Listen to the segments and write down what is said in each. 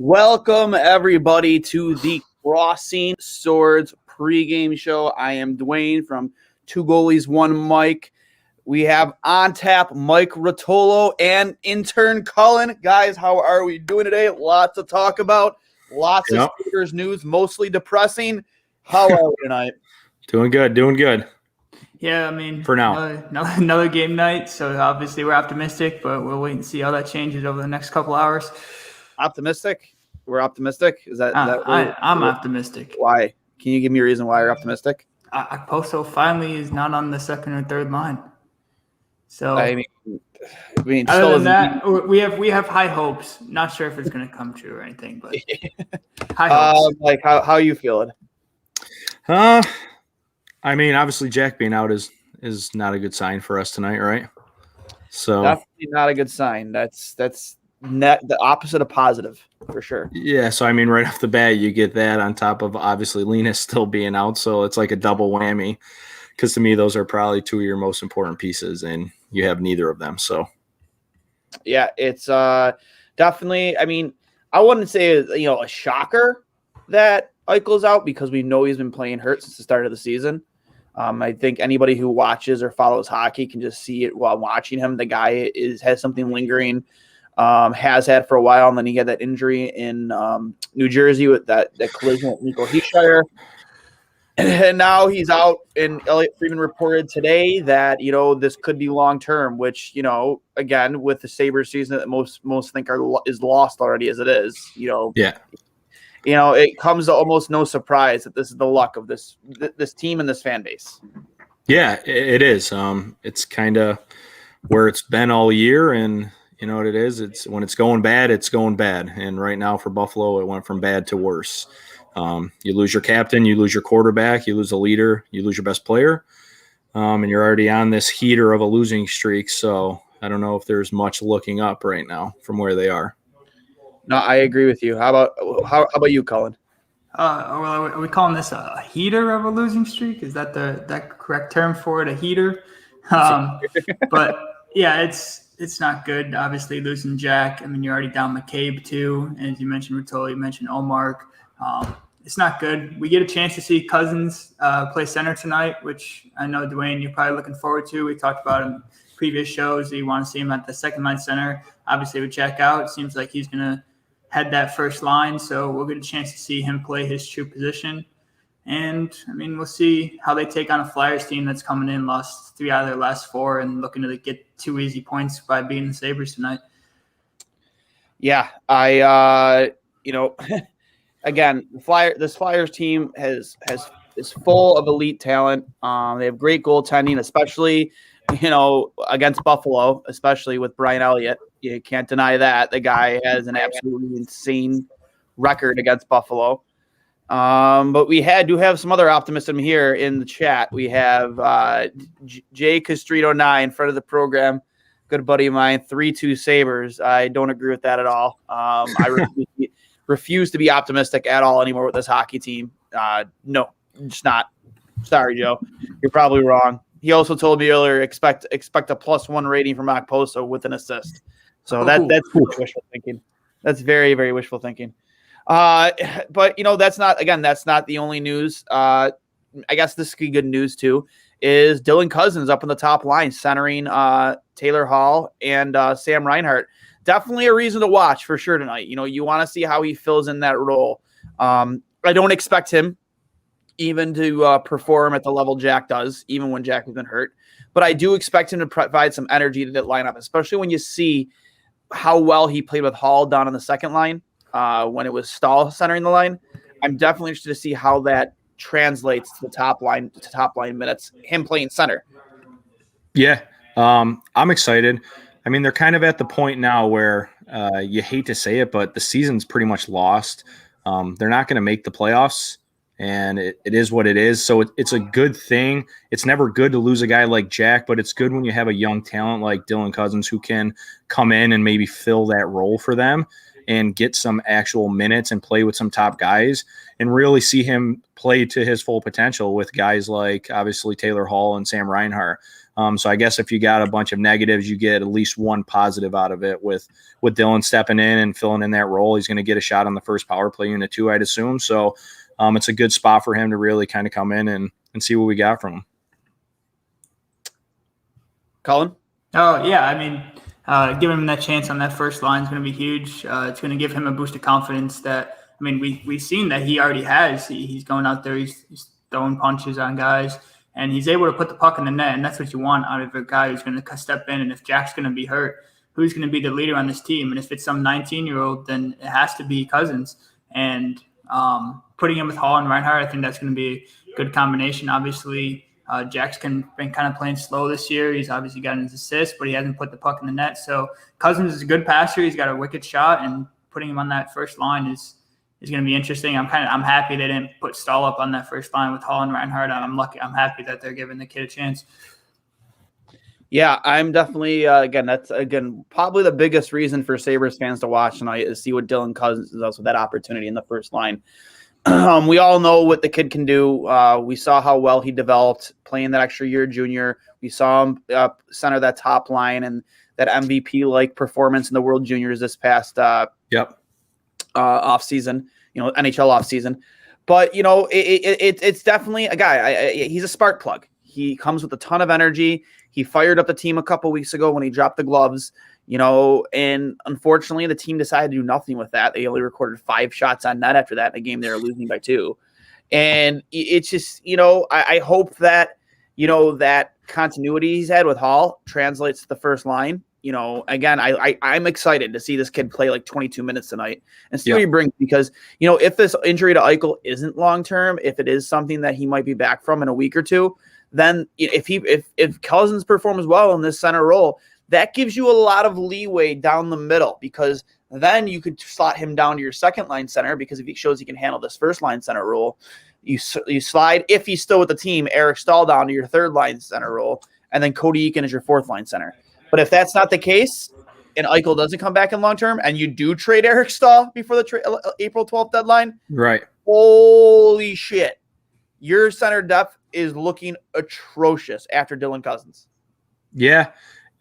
Welcome, everybody, to the Crossing Swords pregame show. I am Dwayne from Two Goalies, One Mike. We have on tap Mike Rotolo and intern Cullen. Guys, how are we doing today? Lots to talk about. Lots of Sabres news, mostly depressing. How are we tonight? Doing good. Yeah, I mean, for now, another game night. So obviously we're optimistic, but we'll wait and see how that changes over the next couple hours. Optimistic? We're optimistic? Is that I'm optimistic. Why? Can you give me a reason why you're optimistic? Okposo finally is not on the second or third line. So I mean, other than that, we have high hopes. Not sure if it's going to come true or anything, but high hopes. Like how are you feeling? I mean, obviously Jack being out is not a good sign for us tonight, right? So definitely not a good sign. That's net the opposite of positive for sure. Yeah, so I mean, right off the bat, you get that on top of obviously Linus still being out, so it's like a double whammy. Because to me, those are probably two of your most important pieces, and you have neither of them. So yeah, it's definitely. I mean, I wouldn't say a shocker that Eichel's out because we know he's been playing hurt since the start of the season. I think anybody who watches or follows hockey can just see it while watching him. The guy has something lingering, has had for a while, and then he had that injury in New Jersey with that collision with Nico Heischer. And now he's out, and Elliot Friedman reported today that, this could be long-term, which, again, with the Sabres season that most think is lost already as it is, Yeah. It comes to almost no surprise that this is the luck of this team and this fan base. Yeah, it is. It's kind of where it's been all year, and you know what it is? It's when it's going bad, it's going bad. And right now for Buffalo, it went from bad to worse. You lose your captain, you lose your quarterback, you lose a leader, you lose your best player, and you're already on this heater of a losing streak. So I don't know if there's much looking up right now from where they are. No, I agree with you. How about you, Cullen? Are we calling this a heater of a losing streak? Is that the correct term for it? A heater? But yeah, it's not good. Obviously losing Jack. I mean, you're already down McCabe too, and as you mentioned, Rotolo, you mentioned Omar. It's not good. We get a chance to see Cousins play center tonight, which I know, Dwayne, you're probably looking forward to. We talked about in previous shows that you want to see him at the second line center. Obviously, with Jack out, it seems like he's going to head that first line, so we'll get a chance to see him play his true position. And, I mean, we'll see how they take on a Flyers team that's coming in, lost 3 out of their last 4, and looking to get 2 easy points by beating the Sabres tonight. Yeah, again, this Flyers team is full of elite talent. They have great goaltending, especially, against Buffalo, especially with Brian Elliott. You can't deny that. The guy has an absolutely insane record against Buffalo. But we do have some other optimism here in the chat. We have Jay Castrito 9, friend of the program, good buddy of mine, 3-2 Sabres. I don't agree with that at all. I refuse to be optimistic at all anymore with this hockey team. No, just not. Sorry, Joe. You're probably wrong. He also told me earlier, expect a +1 rating from Okposo with an assist. So that's wishful thinking. That's very, very wishful thinking. But that's not the only news. I guess this could be good news too. Is Dylan Cousins up on the top line, centering Taylor Hall and Sam Reinhart. Definitely a reason to watch for sure tonight. You want to see how he fills in that role. I don't expect him even to perform at the level Jack does, even when Jack has been hurt. But I do expect him to provide some energy to that lineup, especially when you see how well he played with Hall down on the second line when it was Stahl centering the line. I'm definitely interested to see how that translates to the top line minutes, him playing center. Yeah, I'm excited. I mean, they're kind of at the point now where you hate to say it, but the season's pretty much lost. They're not going to make the playoffs, and it is what it is. So it's a good thing. It's never good to lose a guy like Jack, but it's good when you have a young talent like Dylan Cousins who can come in and maybe fill that role for them and get some actual minutes and play with some top guys and really see him play to his full potential with guys like obviously Taylor Hall and Sam Reinhart. So I guess if you got a bunch of negatives, you get at least one positive out of it with Dylan stepping in and filling in that role. He's going to get a shot on the first power play unit too, I'd assume. So it's a good spot for him to really kind of come in and see what we got from him. Colin? Oh, yeah. I mean, giving him that chance on that first line is going to be huge. It's going to give him a boost of confidence that, I mean, we've seen that he already has. He's going out there, he's throwing punches on guys, and he's able to put the puck in the net, and that's what you want out of a guy who's going to step in. And if Jack's going to be hurt, who's going to be the leader on this team? And if it's some 19-year-old, then it has to be Cousins. And putting him with Hall and Reinhart, I think that's going to be a good combination. Obviously, Jack's been kind of playing slow this year. He's obviously gotten his assists, but he hasn't put the puck in the net. So Cousins is a good passer. He's got a wicked shot, and putting him on that first line is going to be interesting. I'm happy they didn't put Stahl up on that first line with Hall and Reinhart. I'm happy that they're giving the kid a chance. Yeah, I'm definitely that's probably the biggest reason for Sabres fans to watch tonight is see what Dylan Cousins does with that opportunity in the first line. We all know what the kid can do. We saw how well he developed playing that extra year junior. We saw him center that top line and that MVP-like performance in the World Juniors this past off season, NHL off season. But it's definitely a guy. He's a spark plug. He comes with a ton of energy. He fired up the team a couple weeks ago when he dropped the gloves. And unfortunately, the team decided to do nothing with that. They only recorded 5 shots on net after that in a game they were losing by 2. And it's just, I hope that, that continuity he's had with Hall translates to the first line. Again, I'm excited to see this kid play like 22 minutes tonight and see what he brings because, if this injury to Eichel isn't long-term, if it is something that he might be back from in a week or two, then if Cousins performs well in this center role, that gives you a lot of leeway down the middle because then you could slot him down to your second line center because if he shows he can handle this first line center role, you slide, if he's still with the team, Eric Stahl down to your third line center role, and then Cody Eakin is your fourth line center. But if that's not the case and Eichel doesn't come back in long term and you do trade Eric Stahl before the April 12th deadline, right? Holy shit. Your center depth is looking atrocious after Dylan Cousins. Yeah,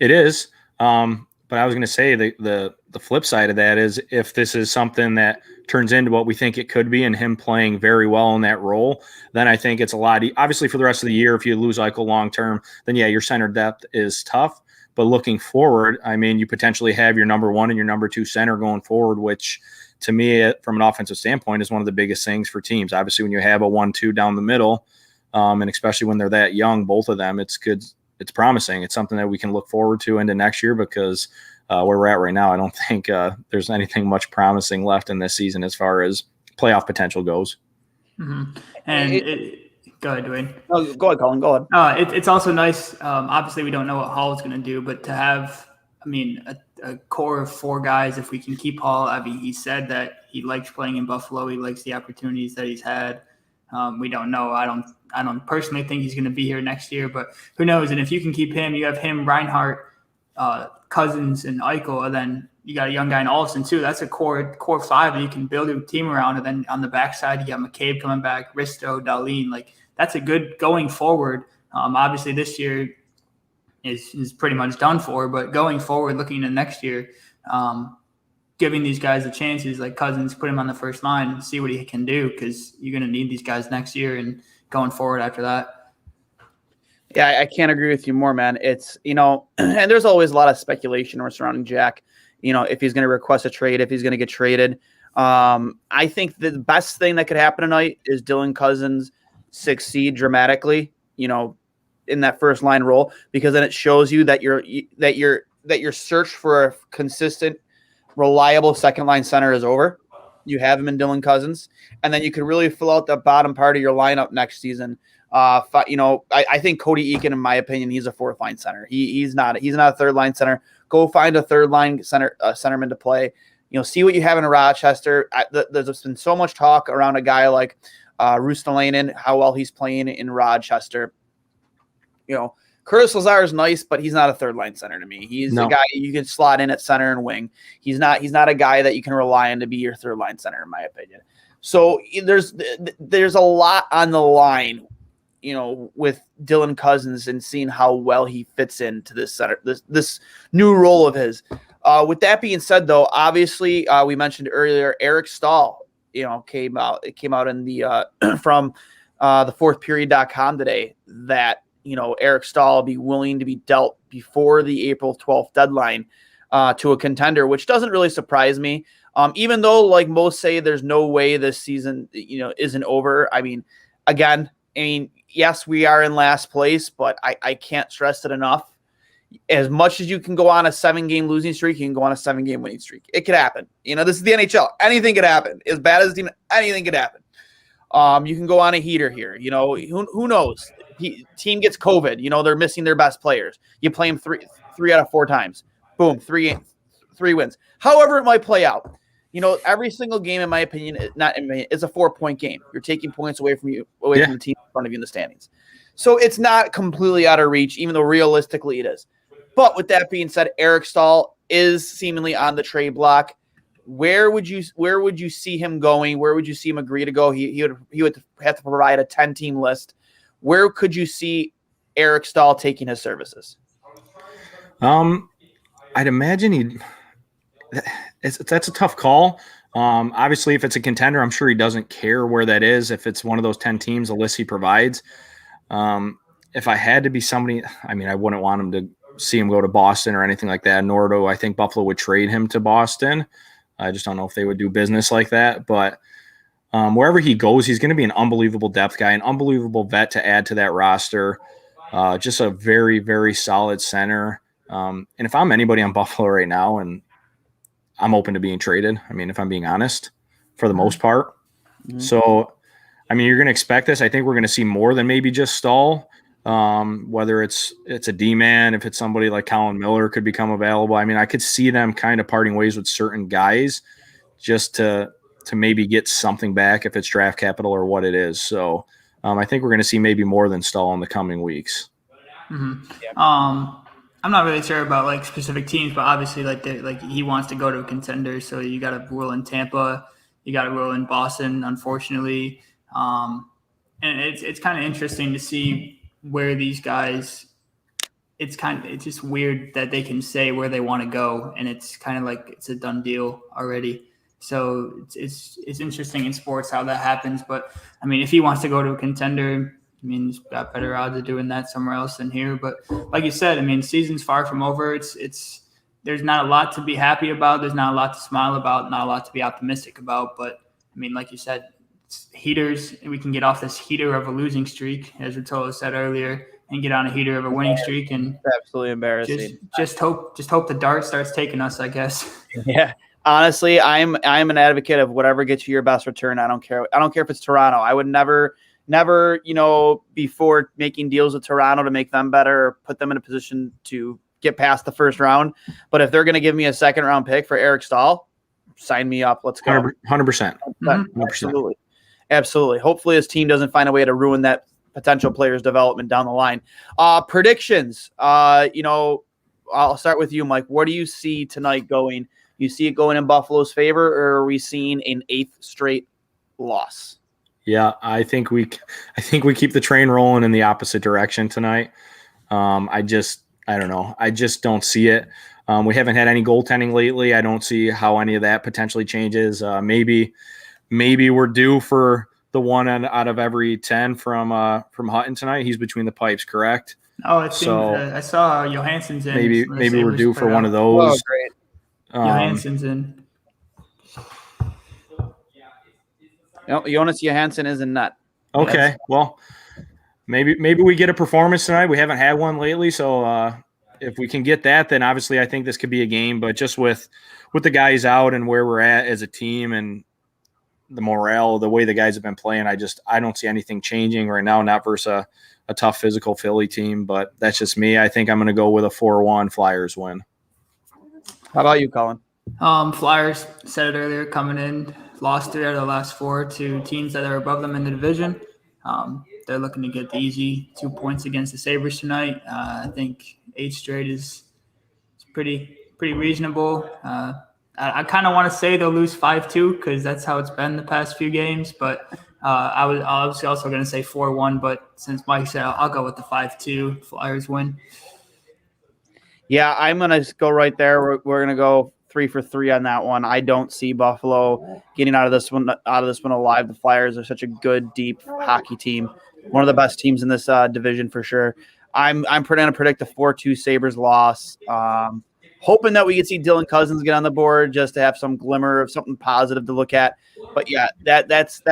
it is. But I was going to say the flip side of that is if this is something that turns into what we think it could be and him playing very well in that role, then I think it's a lot. Obviously, for the rest of the year, if you lose Eichel long term, then yeah, your center depth is tough. But looking forward, I mean, you potentially have your number 1 and your number 2 center going forward, which to me, from an offensive standpoint, is one of the biggest things for teams. Obviously, when you have a 1-2 down the middle, and especially when they're that young, both of them, it's good. It's promising. It's something that we can look forward to into next year because where we're at right now, I don't think there's anything much promising left in this season as far as playoff potential goes. Mm-hmm. And go ahead, Dwayne. Oh, go ahead, Colin. Go ahead. It's also nice. Obviously, we don't know what Hall is going to do, but to have, a core of 4 guys, if we can keep Hall. He said that he likes playing in Buffalo. He likes the opportunities that he's had. We don't know. I don't personally think he's going to be here next year, but who knows? And if you can keep him, you have him, Reinhart, Cousins, and Eichel, and then you got a young guy in Olsen too. That's a core 5 that you can build a team around. And then on the backside, you got McCabe coming back, Risto, Dahlin. Like that's a good going forward. Obviously, this year is pretty much done for, but going forward, looking at next year, giving these guys the chances like Cousins, put him on the first line and see what he can do because you're going to need these guys next year and going forward after that. Yeah, I can't agree with you more, man. It's, and there's always a lot of speculation surrounding Jack, if he's going to request a trade, if he's going to get traded. I think the best thing that could happen tonight is Dylan Cousins succeed dramatically, in that first line role, because then it shows you that your search for a consistent, reliable second line center is over. You have him in Dylan Cousins, and then you can really fill out the bottom part of your lineup next season. I think Cody Eakin, in my opinion, he's a 4th line center. He's not a 3rd line center. Go find a 3rd line centerman to play. See what you have in Rochester. There's been so much talk around a guy like Rustalainen, how well he's playing in Rochester. Curtis Lazar is nice, but he's not a 3rd line center to me. He's a guy you can slot in at center and wing. He's not a guy that you can rely on to be your 3rd line center, in my opinion. So there's a lot on the line with Dylan Cousins and seeing how well he fits into this new role of his. With that being said, though, obviously we mentioned earlier Eric Stahl, came out in the from the fourthperiod.com today that Eric Stahl will be willing to be dealt before the April 12th deadline to a contender, which doesn't really surprise me. Even though, like most say, there's no way this season isn't over. Yes, we are in last place, but I can't stress it enough. As much as you can go on a 7-game losing streak, you can go on a 7-game winning streak. It could happen. This is the NHL. Anything could happen. As bad as the team, anything could happen. You can go on a heater here. Who knows? Team gets COVID. They're missing their best players. You play them three out of 4 times. Boom, three wins. However it might play out. Every single game, in my opinion, is a 4-point game. You're taking points away from the team in front of you in the standings. So it's not completely out of reach, even though realistically it is. But with that being said, Eric Stahl is seemingly on the trade block. Where would you see him going? Where would you see him agree to go? He would have to provide a 10-team list. Where could you see Eric Stahl taking his services? I'd imagine that's a tough call. Obviously, if it's a contender, I'm sure he doesn't care where that is. If it's one of those 10 teams, the list he provides. If I had to be somebody, I wouldn't want him to see him go to Boston or anything like that, nor do I think Buffalo would trade him to Boston. I just don't know if they would do business like that. But wherever he goes, he's going to be an unbelievable depth guy, an unbelievable vet to add to that roster. Just a very, very solid center. And if I'm anybody on Buffalo right now, and I'm open to being traded, if I'm being honest, for the most part. Mm-hmm. So, you're going to expect this. I think we're going to see more than maybe just Stahl. Whether it's a D-man, if it's somebody like Colin Miller could become available. I could see them kind of parting ways with certain guys just to maybe get something back, if it's draft capital or what it is. So I think we're going to see maybe more than Stahl in the coming weeks. Mm-hmm. Yeah. I'm not really sure about specific teams, but obviously he wants to go to a contender. So you got to rule in Tampa, you got to rule in Boston, unfortunately. And it's kind of interesting to see where these guys, it's just weird that they can say where they want to go, and it's kind of like it's a done deal already. So it's interesting in sports how that happens. But if he wants to go to a contender, he's got better odds of doing that somewhere else than here. But like you said, season's far from over. It's there's not a lot to be happy about. There's not a lot to smile about. Not a lot to be optimistic about. But like you said, heaters, we can get off this heater of a losing streak, as Rotolo said earlier, and get on a heater of a winning streak. And it's absolutely embarrassing. Just hope the dart starts taking us, I guess. Yeah. Honestly, I'm an advocate of whatever gets you your best return. I don't care if it's Toronto. I would never, before making deals with Toronto to make them better or put them in a position to get past the first round. But if they're going to give me a second round pick for Eric Stahl, sign me up. Let's go. 100%. 100%. Absolutely. Hopefully his team doesn't find a way to ruin that potential player's development down the line. Predictions. I'll start with you, Mike. What do you see tonight going? You see it going in Buffalo's favor, or are we seeing an 8th straight loss? Yeah, I think we keep the train rolling in the opposite direction tonight. I don't know. I just don't see it. We haven't had any goaltending lately. I don't see how any of that potentially changes. Maybe we're due for the one out of every 10 from Hutton tonight. He's between the pipes, correct? Oh, I saw Johansson's in. Maybe we're due for one of those. Oh, great. Johansson's in. No, Jonas Johansson is in net. Okay, well, maybe we get a performance tonight. We haven't had one lately, so if we can get that, then obviously I think this could be a game. But just with the guys out and where we're at as a team and the morale, the way the guys have been playing, I don't see anything changing right now, not versus a tough physical Philly team, but that's just me. I think I'm going to go with a 4-1 Flyers win. How about you, Colin? Flyers, said it earlier, coming in, lost 3 out of the last 4 to teams that are above them in the division. They're looking to get the easy 2 points against the Sabres tonight. I think 8 straight is pretty reasonable. I kind of want to say they'll lose 5-2 because that's how it's been the past few games. But I was obviously also going to say 4-1, but since Mike said, I'll go with the 5-2 Flyers win. Yeah, I'm going to go right there. We're going to go 3-for-3 on that one. I don't see Buffalo getting out of this one alive. The Flyers are such a good, deep hockey team. One of the best teams in this division for sure. I'm going to predict a 4-2 Sabres loss. Hoping that we can see Dylan Cousins get on the board just to have some glimmer of something positive to look at. But yeah, that's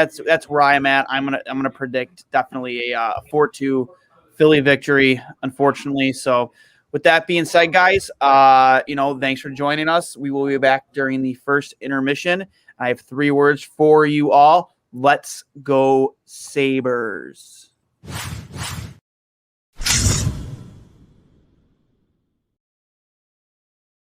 where I'm at. I'm gonna predict definitely a 4-2 Philly victory, unfortunately. So with that being said, guys, thanks for joining us. We will be back during the first intermission. I have 3 words for you all. Let's go Sabres.